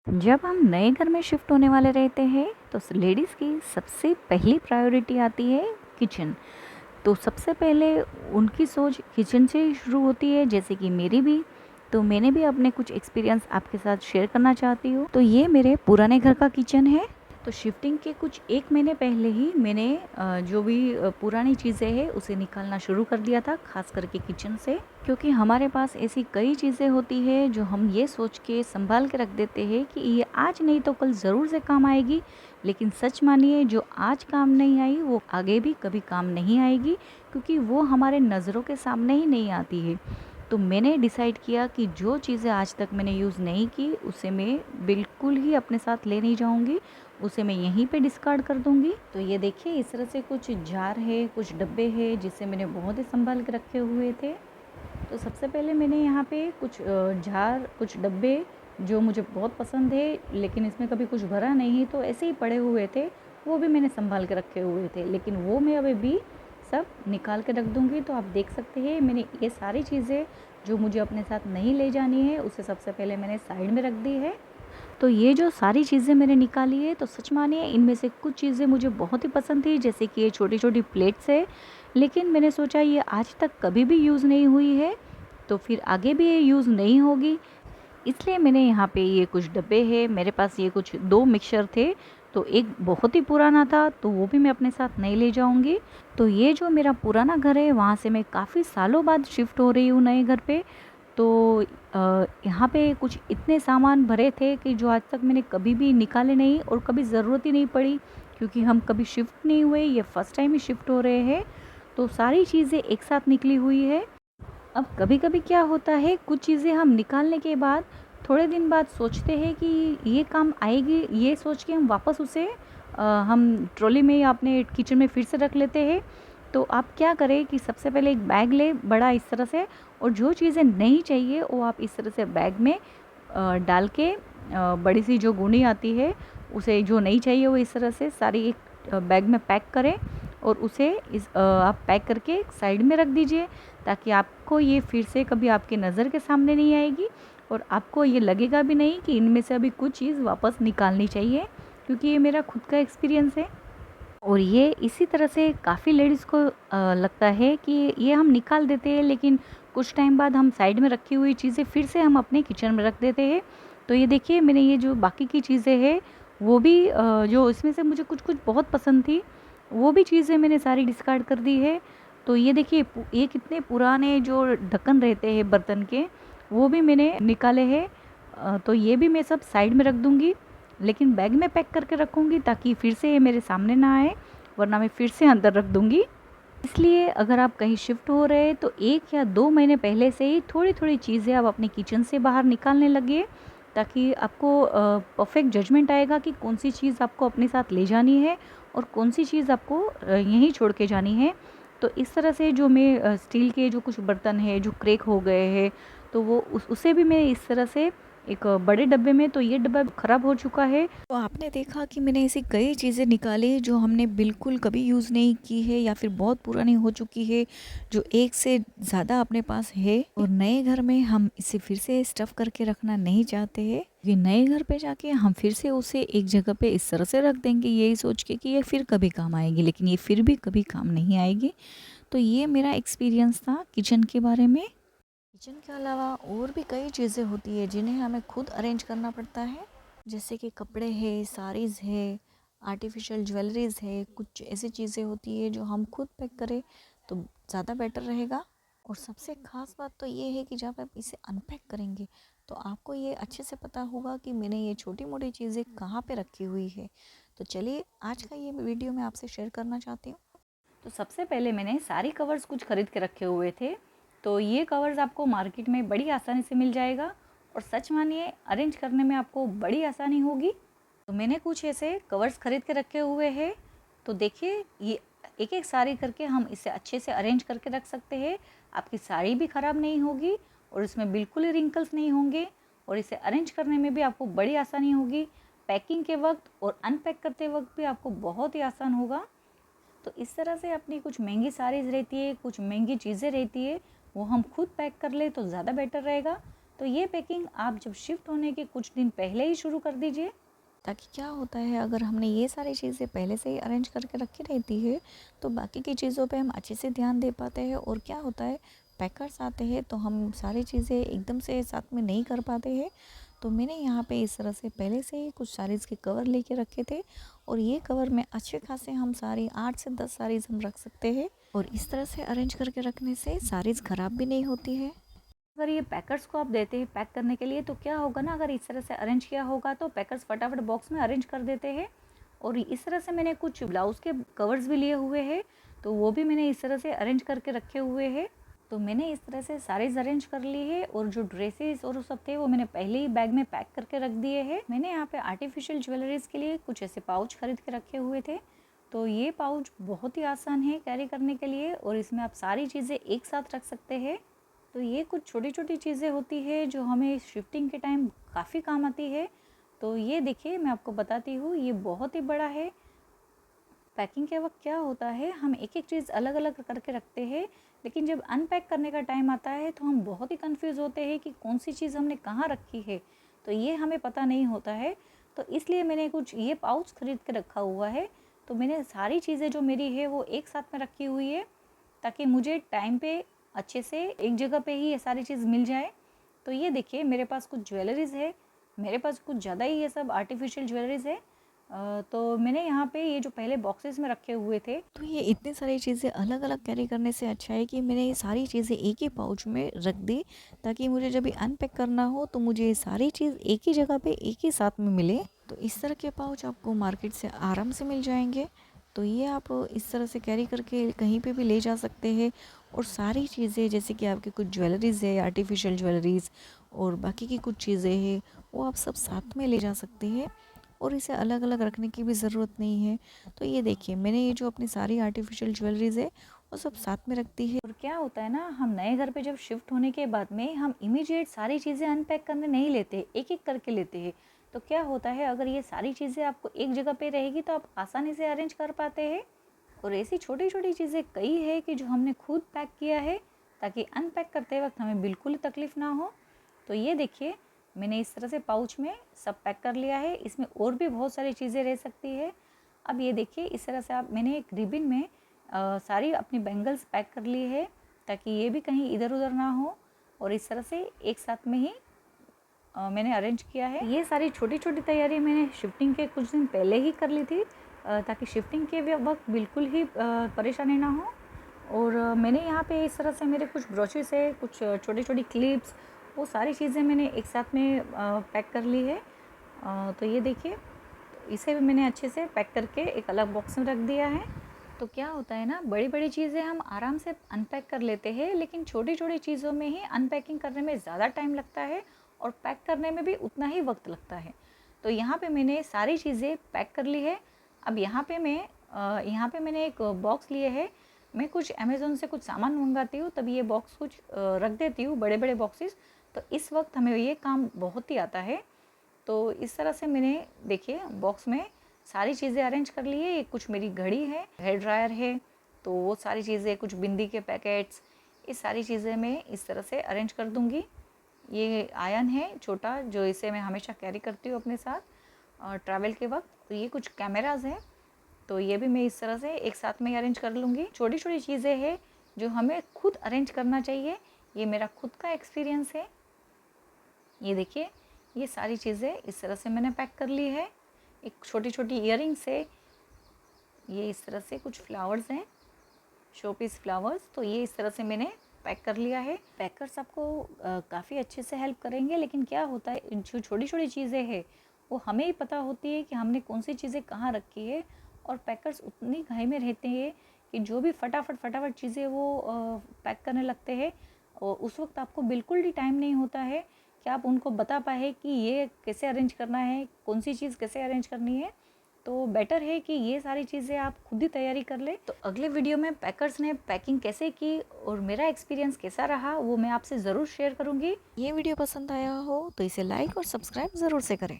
जब हम नए घर में शिफ्ट होने वाले रहते हैं तो लेडीज़ की सबसे पहली प्रायोरिटी आती है किचन। तो सबसे पहले उनकी सोच किचन से ही शुरू होती है, जैसे कि मेरी भी। तो मैंने भी अपने कुछ एक्सपीरियंस आपके साथ शेयर करना चाहती हूँ। तो ये मेरे पुराने घर का किचन है। तो शिफ्टिंग के कुछ 1 महीने पहले ही मैंने जो भी पुरानी चीज़ें हैं उसे निकालना शुरू कर दिया था, ख़ास करके किचन से। क्योंकि हमारे पास ऐसी कई चीज़ें होती हैं जो हम ये सोच के संभाल के रख देते हैं कि ये आज नहीं तो कल ज़रूर से काम आएगी। लेकिन सच मानिए, जो आज काम नहीं आई वो आगे भी कभी काम नहीं आएगी, क्योंकि वो हमारे नज़रों के सामने ही नहीं आती है। तो मैंने डिसाइड किया कि जो चीज़ें आज तक मैंने यूज़ नहीं की उसे मैं बिल्कुल ही अपने साथ ले नहीं जाऊंगी, उसे मैं यहीं पे डिस्कार्ड कर दूंगी। तो ये देखिए, इस तरह से कुछ जार है, कुछ डब्बे हैं जिसे मैंने बहुत ही संभाल के रखे हुए थे। तो सबसे पहले मैंने यहाँ पे कुछ जार, कुछ डब्बे जो मुझे बहुत पसंद है लेकिन इसमें कभी कुछ भरा नहीं, तो ऐसे ही पड़े हुए थे, वो भी मैंने संभाल के रखे हुए थे। लेकिन वो मैं अभी भी सब निकाल के रख दूँगी। तो आप देख सकते हैं, मैंने ये सारी चीज़ें जो मुझे अपने साथ नहीं ले जानी है उसे सबसे पहले मैंने साइड में रख दी है। तो ये जो सारी चीज़ें मैंने निकाली है, तो सच मानिए इनमें से कुछ चीज़ें मुझे बहुत ही पसंद थी, जैसे कि ये छोटी-छोटी प्लेट्स है। लेकिन मैंने सोचा ये आज तक कभी भी यूज़ नहीं हुई है, तो फिर आगे भी ये यूज़ नहीं होगी। इसलिए मैंने यहाँ पे ये कुछ डब्बे हैं, मेरे पास ये कुछ 2 मिक्सचर थे, तो एक बहुत ही पुराना था, तो वो भी मैं अपने साथ नहीं ले जाऊँगी। तो ये जो मेरा पुराना घर है, वहाँ से मैं काफ़ी सालों बाद शिफ्ट हो रही हूँ नए घर पे। तो यहाँ पे कुछ इतने सामान भरे थे कि जो आज तक मैंने कभी भी निकाले नहीं और कभी ज़रूरत ही नहीं पड़ी, क्योंकि हम कभी शिफ्ट नहीं हुए, ये फर्स्ट टाइम ही शिफ्ट हो रहे हैं। तो सारी चीज़ें एक साथ निकली हुई है। अब कभी-कभी क्या होता है, कुछ चीज़ें हम निकालने के बाद थोड़े दिन बाद सोचते हैं कि ये काम आएगी, ये सोच के हम वापस उसे हम ट्रॉली में या अपने किचन में फिर से रख लेते हैं। तो आप क्या करें कि सबसे पहले एक बैग लें बड़ा इस तरह से, और जो चीज़ें नहीं चाहिए वो आप इस तरह से बैग में डाल के बड़ी सी जो गुनी आती है उसे, जो नहीं चाहिए वो इस तरह से सारी एक बैग में पैक करें, और उसे आप पैक करके साइड में रख दीजिए, ताकि आपको ये फिर से कभी आपके नज़र के सामने नहीं आएगी और आपको ये लगेगा भी नहीं कि इनमें से अभी कुछ चीज़ वापस निकालनी चाहिए, क्योंकि ये मेरा खुद का एक्सपीरियंस है। और ये इसी तरह से काफ़ी लेडीज़ को लगता है कि ये हम निकाल देते हैं, लेकिन कुछ टाइम बाद हम साइड में रखी हुई चीज़ें फिर से हम अपने किचन में रख देते हैं। तो ये देखिए, मैंने ये जो बाकी की चीज़ें हैं वो भी जो इसमें से मुझे कुछ कुछ बहुत पसंद थी, वो भी चीज़ें मैंने सारी डिस्कार्ड कर दी है। तो ये देखिए, ये कितने पुराने जो ढक्कन रहते हैं बर्तन के, वो भी मैंने निकाले हैं। तो ये भी मैं सब साइड में रख दूँगी, लेकिन बैग में पैक करके रखूँगी ताकि फिर से ये मेरे सामने ना आए, वरना मैं फिर से अंदर रख दूँगी। इसलिए अगर आप कहीं शिफ्ट हो रहे हैं तो 1 या 2 महीने पहले से ही थोड़ी-थोड़ी चीज़ें आप अपने किचन से बाहर निकालने लगिए, ताकि आपको परफेक्ट जजमेंट आएगा कि कौन-सी चीज़ आपको अपने साथ ले जानी है और कौन-सी चीज़ आपको यहीं छोड़ के जानी है। तो इस तरह से जो मैं स्टील के जो कुछ बर्तन हैं जो क्रैक हो गए हैं, तो वो उसे भी मैं इस तरह से एक बड़े डब्बे में, तो ये डब्बा ख़राब हो चुका है। तो आपने देखा कि मैंने ऐसी कई चीज़ें निकाली जो हमने बिल्कुल कभी यूज़ नहीं की है या फिर बहुत पुरानी हो चुकी है, जो एक से ज़्यादा अपने पास है, और नए घर में हम इसे फिर से स्टफ़ करके रखना नहीं चाहते हैं। ये नए घर पे जाके हम फिर से उसे एक जगह पे इस तरह से रख देंगे, यही सोच के कि ये फिर कभी काम आएगी, लेकिन ये फिर भी कभी काम नहीं आएगी। तो ये मेरा एक्सपीरियंस था किचन के बारे में। किचन के अलावा और भी कई चीज़ें होती है जिन्हें हमें खुद अरेंज करना पड़ता है, जैसे कि कपड़े हैं, साड़ीज़ है, आर्टिफिशियल ज्वेलरीज़ है। कुछ ऐसी चीज़ें होती है जो हम खुद पैक करें तो ज़्यादा बेटर रहेगा। और सबसे ख़ास बात तो ये है कि जब आप इसे अनपैक करेंगे तो आपको ये अच्छे से पता होगा कि मैंने ये छोटी मोटी चीज़ें कहाँ पे रखी हुई है। तो चलिए, आज का ये वीडियो मैं आपसे शेयर करना चाहती हूँ। तो सबसे पहले मैंने सारी कवर्स कुछ खरीद के रखे हुए थे। तो ये कवर्स आपको मार्केट में बड़ी आसानी से मिल जाएगा, और सच मानिए अरेंज करने में आपको बड़ी आसानी होगी। तो मैंने कुछ ऐसे कवर्स खरीद के रखे हुए हैं। तो देखिए, ये एक एक साड़ी करके हम इसे अच्छे से अरेंज करके रख सकते हैं। आपकी साड़ी भी ख़राब नहीं होगी और इसमें बिल्कुल ही रिंकल्स नहीं होंगे, और इसे अरेंज करने में भी आपको बड़ी आसानी होगी। पैकिंग के वक्त और अनपैक करते वक्त भी आपको बहुत ही आसान होगा। तो इस तरह से अपनी कुछ महंगी साड़ीज़ रहती है, कुछ महंगी चीज़ें रहती है, वो हम खुद पैक कर ले तो ज़्यादा बेटर रहेगा। तो ये पैकिंग आप जब शिफ्ट होने के कुछ दिन पहले ही शुरू कर दीजिए, ताकि क्या होता है अगर हमने ये सारी चीज़ें पहले से ही अरेंज करके रखी रहती है तो बाकी की चीज़ों पे हम अच्छे से ध्यान दे पाते हैं। और क्या होता है, पैकर्स आते हैं तो हम सारी चीज़ें एकदम से साथ में नहीं कर पाते हैं। तो मैंने यहाँ पे इस तरह से पहले से ही कुछ साड़ीज़ के कवर लेके रखे थे और ये कवर में अच्छे खासे हम सारी 8 से 10 साड़ीज़ हम रख सकते हैं। और इस तरह से अरेंज करके रखने से साड़ीज़ ख़राब भी नहीं होती है। अगर ये पैकर्स को आप देते हैं पैक करने के लिए तो क्या होगा ना, अगर इस तरह से अरेंज किया होगा तो पैकर्स फटाफट बॉक्स में अरेंज कर देते हैं। और इस तरह से मैंने कुछ ब्लाउज़ के कवर्स भी लिए हुए हैं तो वो भी मैंने इस तरह से अरेंज करके रखे हुए हैं। तो मैंने इस तरह से साड़ीज़ अरेंज कर ली है और जो ड्रेसेस और सब थे वो मैंने पहले ही बैग में पैक करके रख दिए हैं। मैंने यहाँ पे आर्टिफिशियल ज्वेलरीज़ के लिए कुछ ऐसे पाउच खरीद के रखे हुए थे। तो ये पाउच बहुत ही आसान है कैरी करने के लिए और इसमें आप सारी चीज़ें एक साथ रख सकते हैं। तो ये कुछ छोटी छोटी चीज़ें होती है जो हमें शिफ्टिंग के टाइम काफ़ी काम आती है। तो ये देखिए मैं आपको बताती हूँ, ये बहुत ही बड़ा है। पैकिंग के वक्त क्या होता है, हम एक एक चीज़ अलग अलग करके रखते हैं लेकिन जब अनपैक करने का टाइम आता है तो हम बहुत ही कंफ्यूज होते हैं कि कौन सी चीज़ हमने कहाँ रखी है। तो ये हमें पता नहीं होता है। तो इसलिए मैंने कुछ ये पाउच खरीद के रखा हुआ है। तो मैंने सारी चीज़ें जो मेरी है वो एक साथ में रखी हुई है ताकि मुझे टाइम पे अच्छे से एक जगह पे ही ये सारी चीज़ मिल जाए। तो ये देखिए मेरे पास कुछ ज्वेलरीज़ है, मेरे पास कुछ ज़्यादा ही ये सब आर्टिफिशियल ज्वेलरीज़ है। तो मैंने यहाँ पे ये जो पहले बॉक्सेस में रखे हुए थे, तो ये इतनी सारी चीज़ें अलग अलग कैरी करने से अच्छा है कि मैंने ये सारी चीज़ें एक ही पाउच में रख दी ताकि मुझे जब भी अनपैक करना हो तो मुझे ये सारी चीज़ एक ही जगह पे एक ही साथ में मिले। तो इस तरह के पाउच आपको मार्केट से आराम से मिल जाएंगे। तो ये आप इस तरह से कैरी करके कहीं पे भी ले जा सकते हैं। और सारी चीज़ें जैसे कि आपकी कुछ ज्वेलरीज़ है, आर्टिफिशियल ज्वेलरीज़ और बाकी की कुछ चीज़ें हैं वो आप सब साथ में ले जा सकते हैं और इसे अलग अलग रखने की भी ज़रूरत नहीं है। तो ये देखिए मैंने ये जो अपनी सारी आर्टिफिशियल ज्वेलरीज़ है वो सब साथ में रख दी है। और क्या होता है ना, हम नए घर पे जब शिफ्ट होने के बाद में हम इमीडिएट सारी चीज़ें अनपैक करने नहीं लेते, एक एक करके लेते हैं। तो क्या होता है, अगर ये सारी चीज़ें आपको एक जगह पे रहेगी तो आप आसानी से अरेंज कर पाते हैं। और ऐसी छोटी छोटी चीज़ें कई है कि जो हमने खुद पैक किया है ताकि अनपैक करते वक्त हमें बिल्कुल तकलीफ़ ना हो। तो ये देखिए मैंने इस तरह से पाउच में सब पैक कर लिया है। इसमें और भी बहुत सारी चीज़ें रह सकती है। अब ये देखिए इस तरह से आप, मैंने एक रिबिन में सारी अपनी बैंगल्स पैक कर ली है ताकि ये भी कहीं इधर उधर ना हो। और इस तरह से एक साथ में ही मैंने अरेंज किया है। ये सारी छोटी छोटी तैयारी मैंने शिफ्टिंग के कुछ दिन पहले ही कर ली थी ताकि शिफ्टिंग के वक्त बिल्कुल ही परेशानी ना हो। और मैंने यहाँ पे इस तरह से मेरे कुछ ब्रोचेस है, कुछ छोटी छोटी क्लिप्स, वो सारी चीज़ें मैंने एक साथ में पैक कर ली है। तो ये देखिए इसे भी मैंने अच्छे से पैक करके एक अलग बॉक्स में रख दिया है। तो क्या होता है ना, बड़ी बड़ी चीज़ें हम आराम से अनपैक कर लेते हैं लेकिन छोटी छोटी चीज़ों में ही अनपैकिंग करने में ज़्यादा टाइम लगता है और पैक करने में भी उतना ही वक्त लगता है। तो यहाँ पे मैंने सारी चीज़ें पैक कर ली है। अब यहाँ पे मैंने एक बॉक्स लिए है। मैं कुछ अमेज़ोन से कुछ सामान मंगाती हूँ तभी ये बॉक्स कुछ रख देती हूँ, बड़े बड़े बॉक्सेस। तो इस वक्त हमें ये काम बहुत ही आता है। तो इस तरह से मैंने देखिए बॉक्स में सारी चीज़ें अरेंज कर ली है। ये कुछ मेरी घड़ी है, हेयर ड्रायर है, तो वो सारी चीज़ें, कुछ बिंदी के पैकेट्स, ये सारी चीज़ें मैं इस तरह से अरेंज कर दूँगी। ये आयन है छोटा जो इसे मैं हमेशा कैरी करती हूँ अपने साथ ट्रैवल के वक्त। तो ये कुछ कैमराज़ हैं तो ये भी मैं इस तरह से एक साथ में अरेंज कर लूँगी। छोटी छोटी चीज़ें हैं जो हमें खुद अरेंज करना चाहिए, ये मेरा खुद का एक्सपीरियंस है। ये देखिए ये सारी चीज़ें इस तरह से मैंने पैक कर ली है। एक छोटी छोटी इयररिंग्स है, ये इस तरह से कुछ फ्लावर्स हैं, शो पीस फ्लावर्स। तो ये इस तरह से मैंने पैक कर लिया है। पैकर्स आपको काफ़ी अच्छे से हेल्प करेंगे लेकिन क्या होता है, जो छोटी छोटी चीज़ें हैं वो हमें ही पता होती है कि हमने कौन सी चीज़ें कहाँ रखी है। और पैकर्स उतनी घाई में रहते हैं कि जो भी फटाफट चीज़ें वो पैक करने लगते हैं और उस वक्त आपको बिल्कुल भी टाइम नहीं होता है कि आप उनको बता पाए कि ये कैसे अरेंज करना है, कौन सी चीज़ कैसे अरेंज करनी है। तो बेटर है कि ये सारी चीज़ें आप खुद ही तैयारी कर ले। तो अगले वीडियो में पैकर्स ने पैकिंग कैसे की और मेरा एक्सपीरियंस कैसा रहा वो मैं आपसे ज़रूर शेयर करूँगी। ये वीडियो पसंद आया हो तो इसे लाइक और सब्सक्राइब ज़रूर से करें।